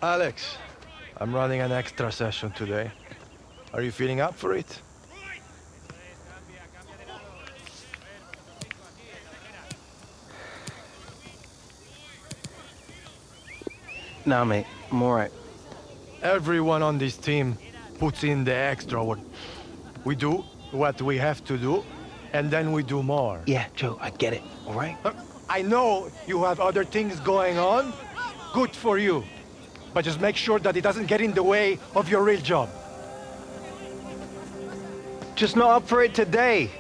Alex, I'm running an extra session today. Are you feeling up for it? Nah, mate, I'm alright. Everyone on this team puts in the extra work. We do what we have to do, and then we do more. Yeah, Joe, I get it, alright? I know you have other things going on. Good for you. But just make sure that it doesn't get in the way of your real job. Just not up for it today.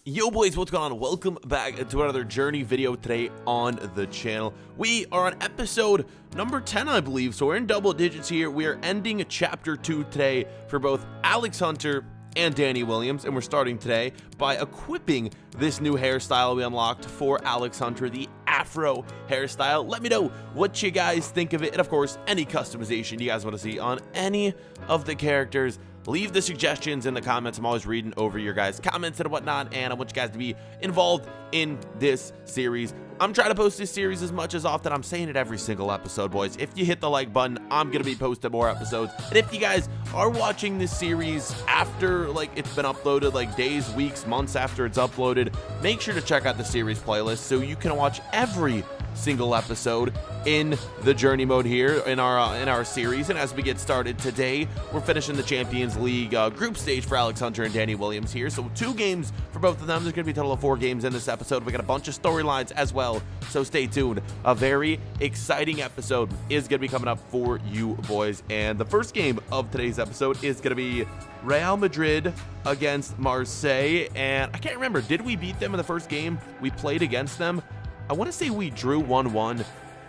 Yo boys, what's going on? Welcome back to another Journey video today on the channel. We are on episode number 10, I believe, so we're in double digits here. We are ending chapter 2 today for both Alex Hunter and Danny Williams, and we're starting today by equipping this new hairstyle we unlocked for Alex Hunter, the Afro hairstyle. Let me know what you guys think of it, and of course, any customization you guys want to see on any of the characters. Leave the suggestions in the comments. I'm always reading over your guys' comments and whatnot, and I want you guys to be involved in this series. I'm trying to post this series as much as often. I'm saying it every single episode, boys. If you hit the like button, I'm going to be posting more episodes. And if you guys are watching this series after, like, it's been uploaded, like, days, weeks, months after it's uploaded, make sure to check out the series playlist so you can watch every single episode in the journey mode here in our series. And as we get started today, we're finishing the Champions League group stage for Alex Hunter and Danny Williams here. So 2 games for both of them. There's going to be a total of 4 games in this episode. We got a bunch of storylines as well, so stay tuned. A very exciting episode is going to be coming up for you boys, and the first game of today's episode is going to be Real Madrid against Marseille. And I can't remember, did we beat them in the first game we played against them? I want to say we drew 1-1,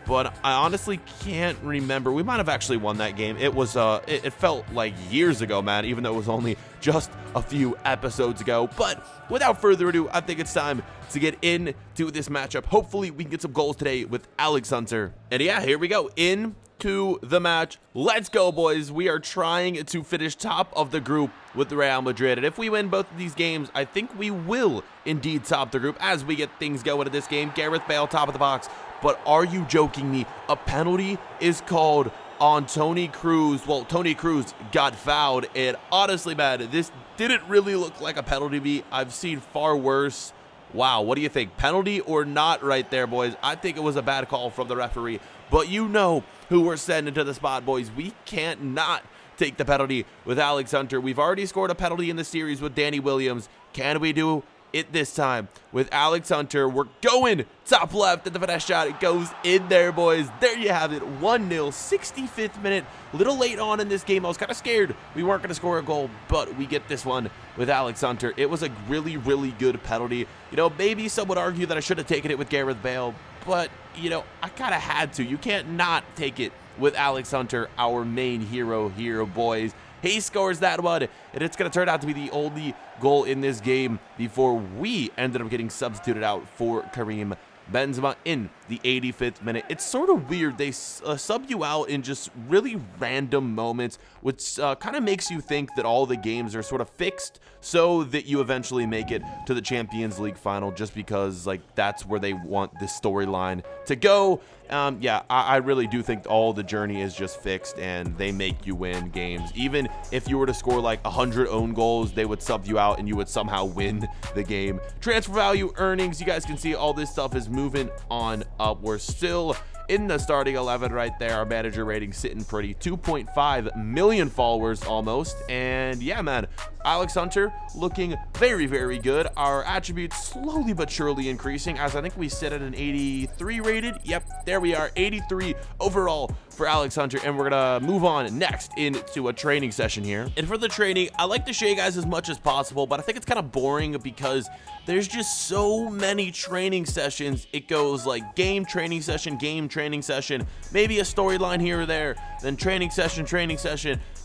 but I honestly can't remember. We might have actually won that game. It was it felt like years ago, man, even though it was only just a few episodes ago. But without further ado, I think it's time to get into this matchup. Hopefully we can get some goals today with Alex Hunter. And yeah, here we go. Into the match. Let's go, boys. We are trying to finish top of the group with Real Madrid, and if we win both of these games, I think we will indeed top the group as we get things going in this game. Gareth Bale, top of the box. But are you joking me? A penalty is called on Toni Kroos. Well, Toni Kroos got fouled, and honestly, man, this didn't really look like a penalty to me. I've seen far worse. Wow, what do you think? Penalty or not right there, boys? I think it was a bad call from the referee, but you know who we're sending to the spot, boys. We can't not take the penalty with Alex Hunter. We've already scored a penalty in the series with Danny Williams. Can we do it this time with Alex Hunter? We're going top left at the finesse shot. It goes in there, boys. There you have it. 1-0, 65th minute. Little late on in this game. I was kind of scared we weren't going to score a goal, but we get this one with Alex Hunter. It was a really, really good penalty. You know, maybe some would argue that I should have taken it with Gareth Bale, but, you know, I kind of had to. You can't not take it with Alex Hunter, our main hero here, boys. He scores that one, and it's going to turn out to be the only goal in this game before we ended up getting substituted out for Karim Benzema in the 85th minute. It's sort of weird. They sub you out in just really random moments, which kind of makes you think that all the games are sort of fixed so that you eventually make it to the Champions League final, just because, like, that's where they want this storyline to go. Yeah, I really do think all the journey is just fixed, and they make you win games. Even if you were to score like 100 own goals, they would sub you out and you would somehow win the game. Transfer value, earnings, you guys can see all this stuff is moving on up. We're still in the starting 11 right there. Our manager rating sitting pretty, 2.5 million followers almost. And yeah, man, Alex Hunter looking very, very good. Our attributes slowly but surely increasing, as I think we sit at an 83 rated. Yep, there we are, 83 overall for Alex Hunter. And we're gonna move on next into a training session here. And for the training, I like to show you guys as much as possible, but I think it's kind of boring because there's just so many training sessions. It goes like game, training session, maybe a storyline here or there, then training session.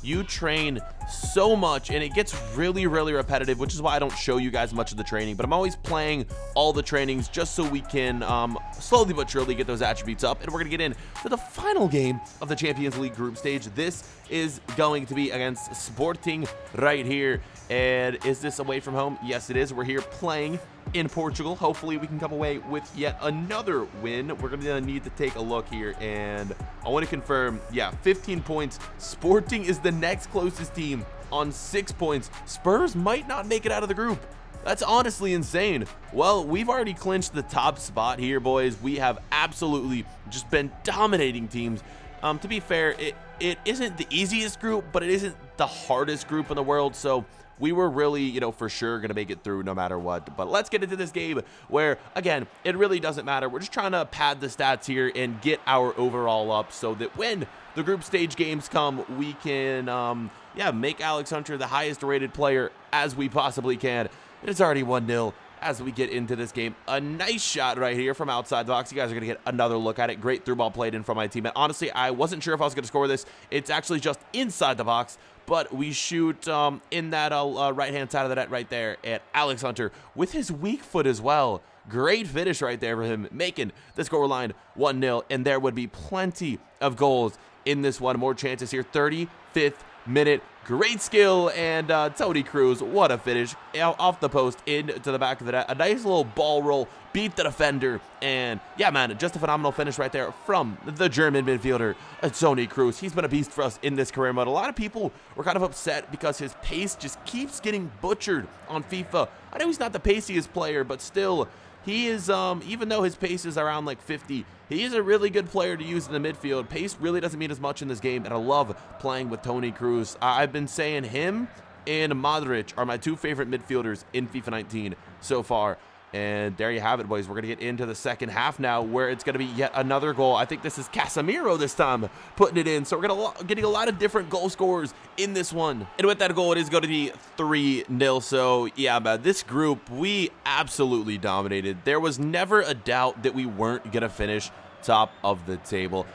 You train so much, and it gets really, really repetitive, which is why I don't show you guys much of the training, but I'm always playing all the trainings just so we can slowly but surely get those attributes up. And we're gonna get in to the final game of the Champions League group stage. This is going to be against Sporting right here. And is this away from home? Yes, it is. We're here playing in Portugal. Hopefully we can come away with yet another win. We're going to need to take a look here, and I want to confirm, yeah, 15 points. Sporting is the next closest team on 6 points. Spurs might not make it out of the group. That's honestly insane. Well, we've already clinched the top spot here, boys. We have absolutely just been dominating teams. To be fair, it isn't the easiest group, but it isn't the hardest group in the world, so we were really, you know, for sure going to make it through no matter what. But let's get into this game where, again, it really doesn't matter. We're just trying to pad the stats here and get our overall up so that when the group stage games come, we can, yeah, make Alex Hunter the highest rated player as we possibly can. It's already 1-0 as we get into this game. A nice shot right here from outside the box. You guys are going to get another look at it. Great through ball played in from my teammate. Honestly, I wasn't sure if I was going to score this. It's actually just inside the box, but we shoot in that right-hand side of the net right there at Alex Hunter with his weak foot as well. Great finish right there for him, making the scoreline 1-0, and there would be plenty of goals in this one. More chances here. 35th minute. Great skill, and Toni Kroos, what a finish, off the post into the back of the net. A nice little ball roll, beat the defender, and yeah, man, just a phenomenal finish right there from the German midfielder, Toni Kroos. He's been a beast for us in this career mode. A lot of people were kind of upset because his pace just keeps getting butchered on FIFA. I know he's not the paciest player, but still, he is, even though his pace is around like 50, he is a really good player to use in the midfield. Pace really doesn't mean as much in this game, and I love playing with Toni Kroos. I've been saying him and Madrid are my two favorite midfielders in FIFA 19 so far. And there you have it, boys. We're going to get into the second half now, where it's going to be yet another goal. I think this is Casemiro this time putting it in. So we're getting a lot of different goal scorers in this one. And with that goal, it is going to be 3-0. So yeah, man, this group, we absolutely dominated. There was never a doubt that we weren't going to finish top of the table.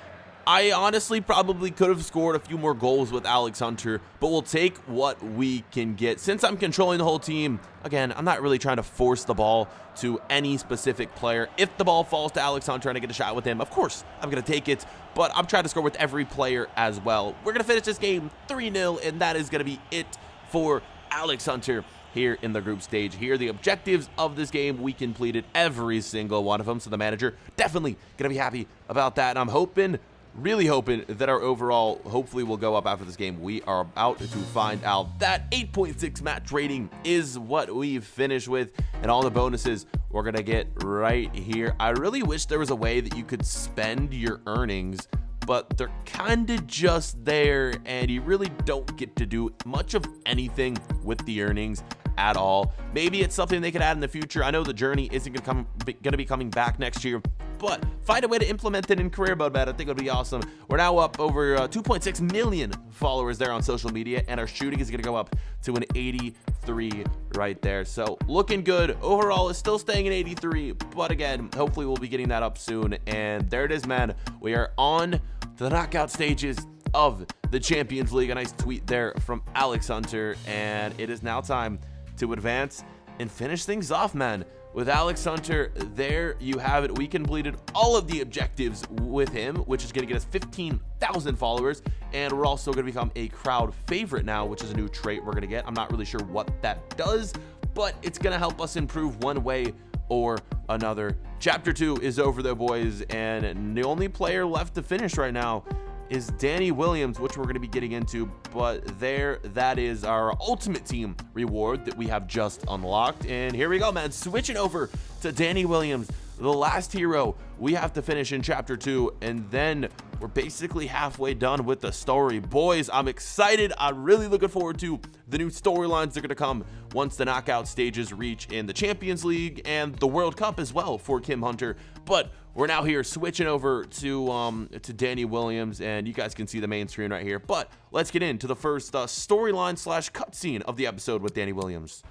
I honestly probably could have scored a few more goals with Alex Hunter, but we'll take what we can get. Since I'm controlling the whole team, again, I'm not really trying to force the ball to any specific player. If the ball falls to Alex Hunter and I get a shot with him, of course, I'm going to take it, but I'm trying to score with every player as well. We're going to finish this game 3-0, and that is going to be it for Alex Hunter here in the group stage. Here are the objectives of this game. We completed every single one of them, so the manager definitely going to be happy about that, and I'm hoping, really hoping that our overall hopefully will go up after this game. We are about to find out. That 8.6 match rating is what we finished with, and all the bonuses we're gonna get right here. I really wish there was a way that you could spend your earnings, but they're kind of just there, and you really don't get to do much of anything with the earnings at all. Maybe it's something they could add in the future. I know the journey isn't gonna be coming back next year, but find a way to implement it in career mode, man. I think it would be awesome. We're now up over 2.6 million followers there on social media, and our shooting is going to go up to an 83 right there. So looking good. Overall, it's still staying at 83, but again, hopefully we'll be getting that up soon. And there it is, man. We are on to the knockout stages of the Champions League. A nice tweet there from Alex Hunter, and it is now time to advance and finish things off, man. With Alex Hunter, there you have it. We completed all of the objectives with him, which is going to get us 15,000 followers, and we're also going to become a crowd favorite now, which is a new trait we're going to get. I'm not really sure what that does, but it's going to help us improve one way or another. Chapter 2 is over though, boys, and the only player left to finish right now is Danny Williams, which we're going to be getting into, but there, that is our ultimate team reward that we have just unlocked. And here we go, man, switching over to Danny Williams, the last hero we have to finish in chapter 2, and then we're basically halfway done with the story. Boys, I'm excited. I'm really looking forward to the new storylines that are going to come once the knockout stages reach in the Champions League and the World Cup as well for Kim Hunter. But we're now here switching over to Danny Williams, and you guys can see the main screen right here. But let's get into the first storyline / cutscene of the episode with Danny Williams.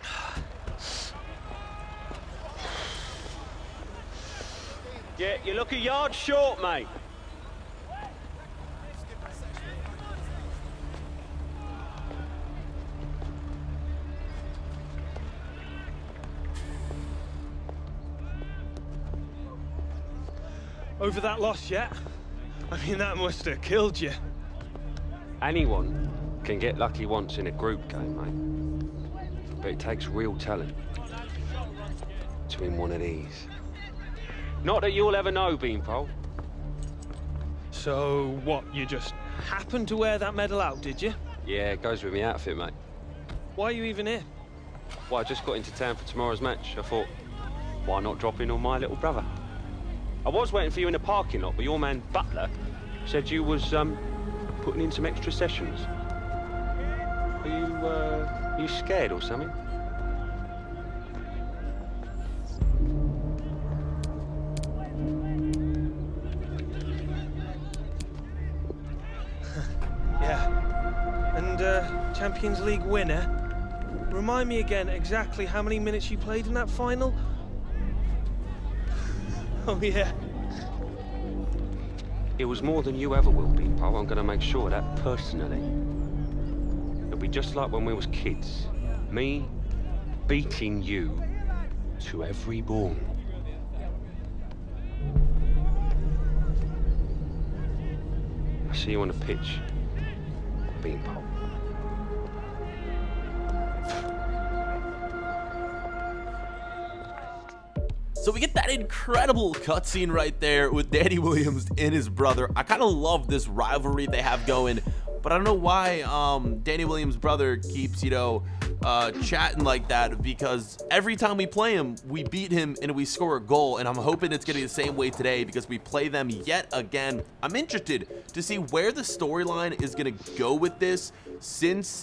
Yeah, you look a yard short, mate. Over that loss yet? I mean, that must have killed you. Anyone can get lucky once in a group game, mate. But it takes real talent. to win one of these. Not that you'll ever know, Beanpole. So, what, you just happened to wear that medal out, did you? Yeah, it goes with my outfit, mate. Why are you even here? Well, I just got into town for tomorrow's match. I thought, why not drop in on my little brother? I was waiting for you in the parking lot, but your man, Butler, said you was, putting in some extra sessions. Are you scared or something? Yeah. And, Champions League winner? Remind me again exactly how many minutes you played in that final? Oh, yeah. It was more than you ever will, Beanpole. I'm going to make sure of that personally. It'll be just like when we was kids. Me beating you to every ball. I'll see you on the pitch, Beanpole. So we get that incredible cutscene right there with Danny Williams and his brother. I kind of love this rivalry they have going, but I don't know why Danny Williams' brother keeps, you know, chatting like that, because every time we play him, we beat him and we score a goal, and I'm hoping it's going to be the same way today because we play them yet again. I'm interested to see where the storyline is going to go with this, since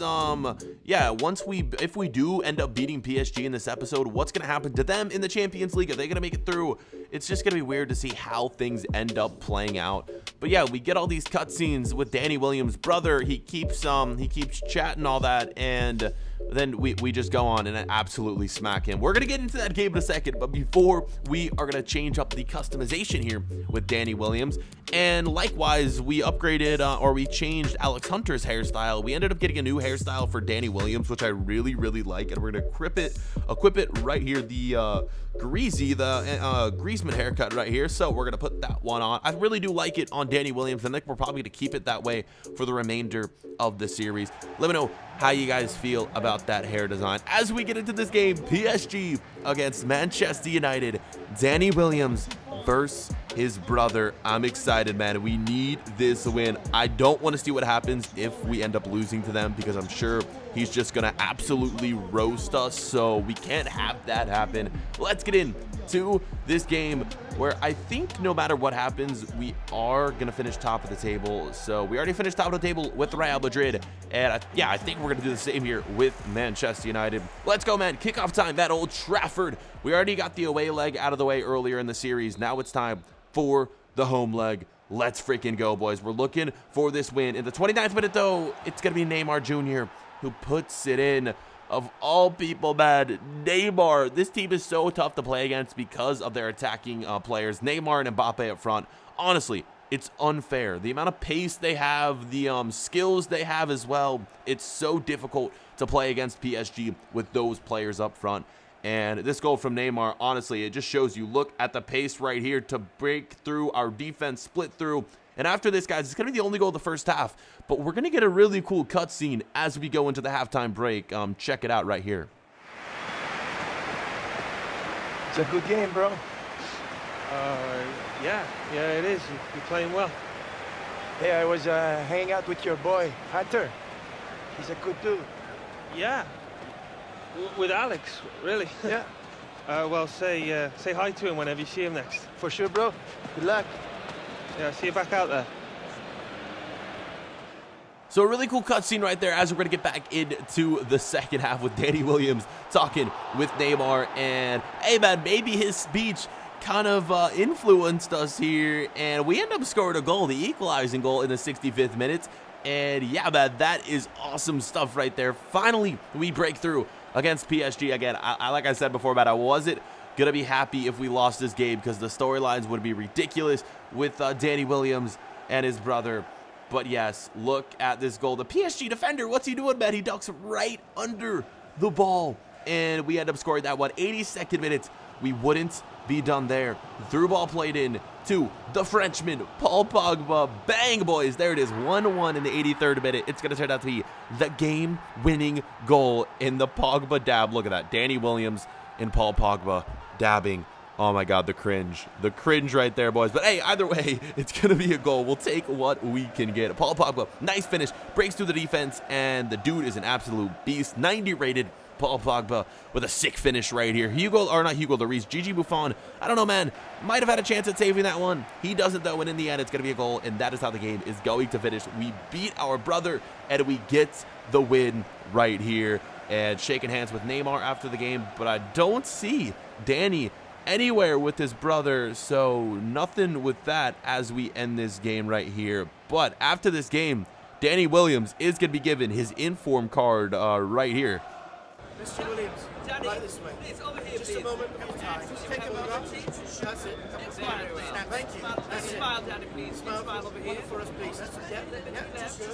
yeah, if we do end up beating PSG in this episode, what's going to happen to them in the Champions League? Are they going to make it through? It's just going to be weird to see how things end up playing out. But yeah, we get all these cutscenes with Danny Williams' brother. He keeps chatting all that, and then we just go on and absolutely smack him. We're going to get into that game in a second, but before, we are going to change up the customization here with Danny Williams. And likewise, we upgraded or we changed Alex Hunter's hairstyle. We ended up getting a new hairstyle for Danny Williams, which I really, really like, and we're going to equip it right here, the Griezmann haircut right here. So we're going to put that one on. I really do like it on Danny Williams, and I think we're probably going to keep it that way for the remainder of the series. Let me know how you guys feel about that hair design as we get into this game. PSG against Manchester United. Danny Williams versus his brother. I'm excited, man. We need this win. I don't want to see what happens if we end up losing to them, because I'm sure he's just gonna absolutely roast us, so we can't have that happen. Let's get into this game, where I think no matter what happens, we are gonna finish top of the table. So we already finished top of the table with Real Madrid, and yeah, I think we're gonna do the same here with Manchester United. Let's go, man. Kickoff time at Old Trafford. We already got the away leg out of the way earlier in the series. Now it's time for the home leg. Let's freaking go, boys. We're looking for this win. In the 29th minute, though, it's going to be Neymar Jr. who puts it in. Of all people, man, Neymar. This team is so tough to play against because of their attacking players, Neymar and Mbappe up front. Honestly, it's unfair. The amount of pace they have, the skills they have as well, it's so difficult to play against PSG with those players up front. And this goal from Neymar, honestly, it just shows you, look at the pace right here to break through our defense, split through. And after this, guys, it's going to be the only goal of the first half. But we're going to get a really cool cutscene as we go into the halftime break. Check it out right here. It's a good game, bro. Yeah, it is. You're playing well. Hey, I was hanging out with your boy, Hunter. He's a good dude. Yeah. With Alex, really? Yeah. Well, say hi to him whenever you see him next. For sure, bro. Good luck. Yeah, see you back out there. So a really cool cutscene right there as we're going to get back into the second half with Danny Williams talking with Neymar. And, hey, man, maybe his speech kind of influenced us here. And we end up scoring a goal, the equalizing goal in the 65th minute. And, yeah, man, that is awesome stuff right there. Finally, we break through against PSG. Again, like I said before, man, I wasn't going to be happy if we lost this game because the storylines would be ridiculous with Danny Williams and his brother. But yes, look at this goal. The PSG defender, what's he doing, man? He ducks right under the ball. And we end up scoring that one. 82nd minute, we wouldn't be done there. Through ball played in to the Frenchman, Paul Pogba. Bang, boys. There it is. 1-1 in the 83rd minute. It's going to turn out to be the game-winning goal in the Pogba dab. Look at that. Danny Williams and Paul Pogba dabbing. Oh my god, the cringe right there, boys. But hey, either way, it's gonna be a goal. We'll take what we can get. Paul Pogba, nice finish, breaks through the defense, and the dude is an absolute beast. 90 rated Paul Pogba with a sick finish right here. Lloris, Gigi Buffon, I don't know, man, might have had a chance at saving that one. He doesn't, though, and in the end, it's gonna be a goal, and that is how the game is going to finish. We beat our brother, and we get the win right here. And shaking hands with Neymar after the game, but I don't see Danny anywhere with his brother, so nothing with that as we end this game right here. But after this game, Danny Williams is going to be given his inform card right here. Mr. Williams, Danny, right this way. Please, over here, just please. A moment of time. Just take a moment. That's it. Thank you. That's it. Smile, Danny, please. Smile over here. For us, please. That's it.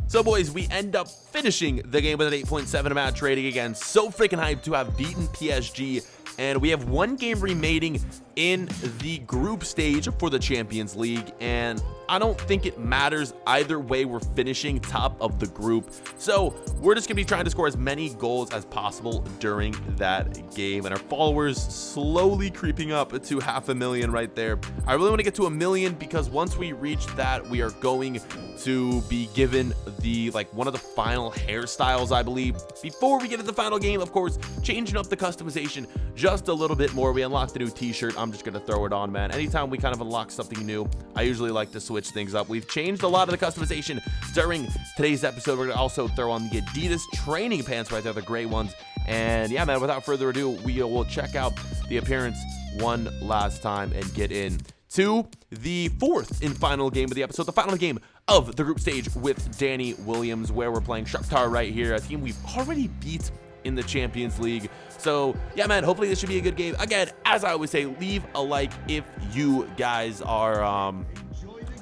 So, boys, we end up finishing the game with an 8.7 amount rating again. So freaking hyped to have beaten PSG. And we have one game remaining in the group stage for the Champions League. And I don't think it matters either way. We're finishing top of the group. So we're just going to be trying to score as many goals as possible during that game. And our followers slowly creeping up to 500,000 right there. I really want to get to 1 million because once we reach that, we are going to be given the one of the final hairstyles, I believe. Before we get to the final game, of course, changing up the customization just a little bit more. We unlocked a new t-shirt. I'm just going to throw it on, man. Anytime we kind of unlock something new, I usually like to switch things up. We've changed a lot of the customization during today's episode. We're going to also throw on the Adidas training pants right there, the gray ones. And yeah, man, without further ado, we will check out the appearance one last time and get in to the fourth and final game of the episode, the final game of the group stage with Danny Williams, where we're playing Shakhtar right here, a team we've already beat in the Champions League. So yeah, man, hopefully this should be a good game. Again, as I always say, leave a like if you guys are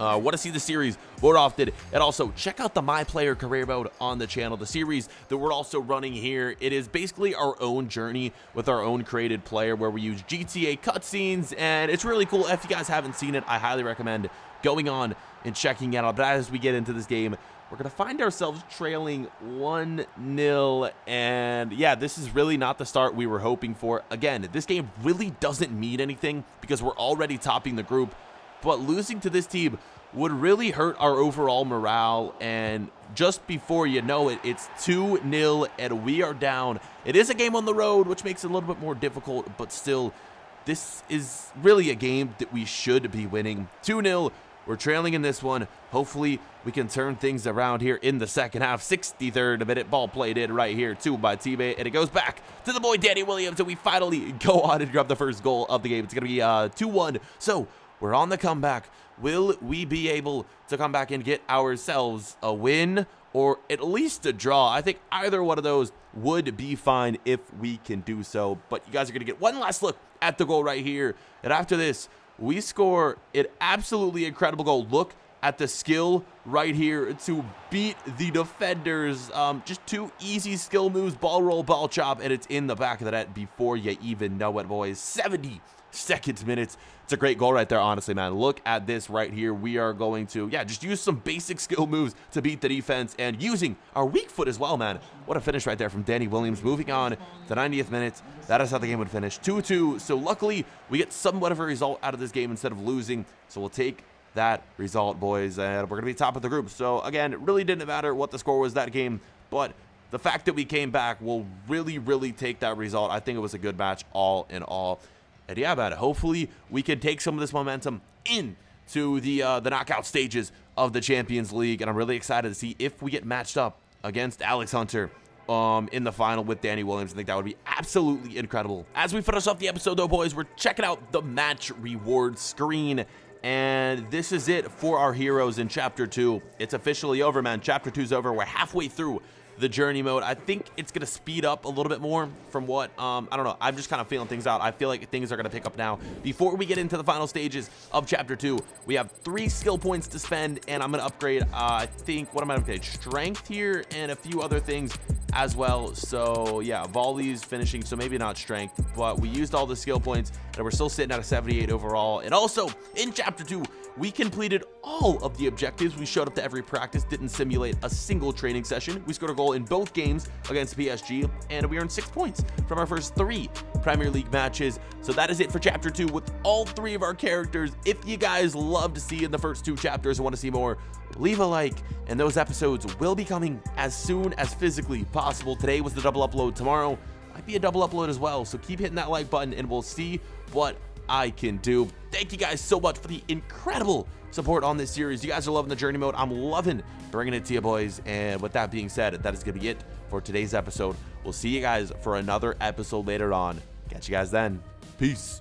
want to see the series more often, and also check out the My Player Career Mode on the channel, the series that we're also running here. It is basically our own journey with our own created player where we use GTA cutscenes, and it's really cool. If you guys haven't seen it, I highly recommend going on and checking it out. But as we get into this game, we're going to find ourselves trailing 1-0, and yeah, this is really not the start we were hoping for. Again, this game really doesn't mean anything because we're already topping the group, but losing to this team would really hurt our overall morale, and just before you know it, it's 2-0, and we are down. It is a game on the road, which makes it a little bit more difficult, but still, this is really a game that we should be winning. 2-0. We're trailing in this one. Hopefully, we can turn things around here in the second half. 63rd minute, ball played in right here, too, by teammate, and it goes back to the boy Danny Williams, and we finally go on and grab the first goal of the game. It's going to be 2-1, so we're on the comeback. Will we be able to come back and get ourselves a win or at least a draw? I think either one of those would be fine if we can do so, but you guys are going to get one last look at the goal right here, and after this, we score an absolutely incredible goal. Look at the skill right here to beat the defenders. Just two easy skill moves, ball roll, ball chop, and it's in the back of the net before you even know it, boys. 72nd minutes. It's a great goal right there, honestly, man. Look at this right here. We are going to, just use some basic skill moves to beat the defense and using our weak foot as well, man. What a finish right there from Danny Williams. Moving on to the 90th minute. That is how the game would finish. 2-2. So luckily, we get somewhat of a result out of this game instead of losing. So we'll take that result, boys, and we're going to be top of the group. So again, it really didn't matter what the score was that game, but the fact that we came back will really, really take that result. I think it was a good match all in all. And yeah, man, hopefully we can take some of this momentum into the knockout stages of the Champions League. And I'm really excited to see if we get matched up against Alex Hunter in the final with Danny Williams. I think that would be absolutely incredible. As we finish off the episode, though, boys, we're checking out the match reward screen. And this is it for our heroes in Chapter 2. It's officially over, man. Chapter 2 is over. We're halfway through the journey mode. I think it's going to speed up a little bit more from what, I don't know. I'm just kind of feeling things out. I feel like things are going to pick up now. Before we get into the final stages of Chapter 2, we have 3 skill points to spend, and I'm going to upgrade, I think, what am I going to upgrade? Strength here and a few other things as well. So yeah, volleys, finishing, so maybe not strength, but we used all the skill points and we're still sitting at a 78 overall. And also in Chapter 2, we completed all of the objectives. We showed up to every practice, didn't simulate a single training session. We scored a goal in both games against PSG, and we earned 6 points from our first 3 Premier League matches. So that is it for Chapter 2 with all 3 of our characters. If you guys love to see in the first 2 chapters and want to see more, leave a like, and those episodes will be coming as soon as physically possible. Today was the double upload. Tomorrow might be a double upload as well, so keep hitting that like button and we'll see what I can do. Thank you guys so much for the incredible support on this series. You guys are loving the journey mode. I'm loving bringing it to you, boys. And with that being said, that is going to be it for today's episode. We'll see you guys for another episode later on. Catch you guys then. Peace.